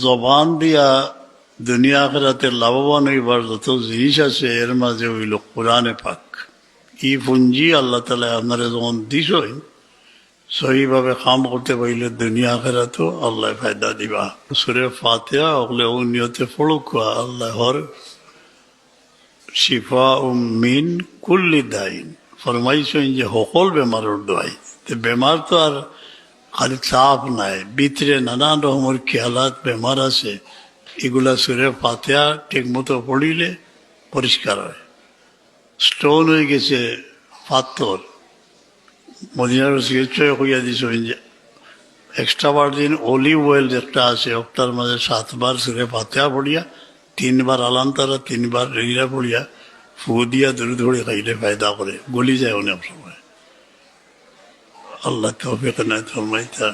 জবান দিয়া দুনিয়া আখিরাতে লাভবান হইবার যত জিনিস আছে এর মাঝে হইল কোরআনে পাক। ই পুঞ্জি আল্লাহ তালা আপনারা যখন দিছই সহিভাবে কাম করতে পারলে দুনিয়া আখিরাতেও আল্লাহ ফায়দা দিবা। সূরা ফাতিহা ওগুলো ও নিয়তে পড়ুক আল্লাহ হর শিফা মিন কুল্লি দাইন ফরমাইছেন যে সকল বেমারের দোয়াই। বেমার তো আর খালি চাপ নাই, ভিতরে নানান রকমের খেয়ালাত বেমার আছে, এগুলা সূরা ফাতিহা ঠিক মতো পড়িলে পরিষ্কার হয়। স্টোন হয়ে গেছে পাথর, মদিনার চিকিৎসা হইয়া দিয়েছেন যে এক্সট্রা ভার্জিন অলিভ অয়েল যেটা আছে ওটার মাঝে 7 বার সূরা ফাতিহা পড়িয়া 3 বার আলান্তরা 3 বার রেগিরা পড়িয়া ফু দিয়া দূরে দূরে খাইলে ফায়দা করে, গলি যায় অনেক সময়। আল্লাহ তৌফিক এনায়েত ফরমাইতা।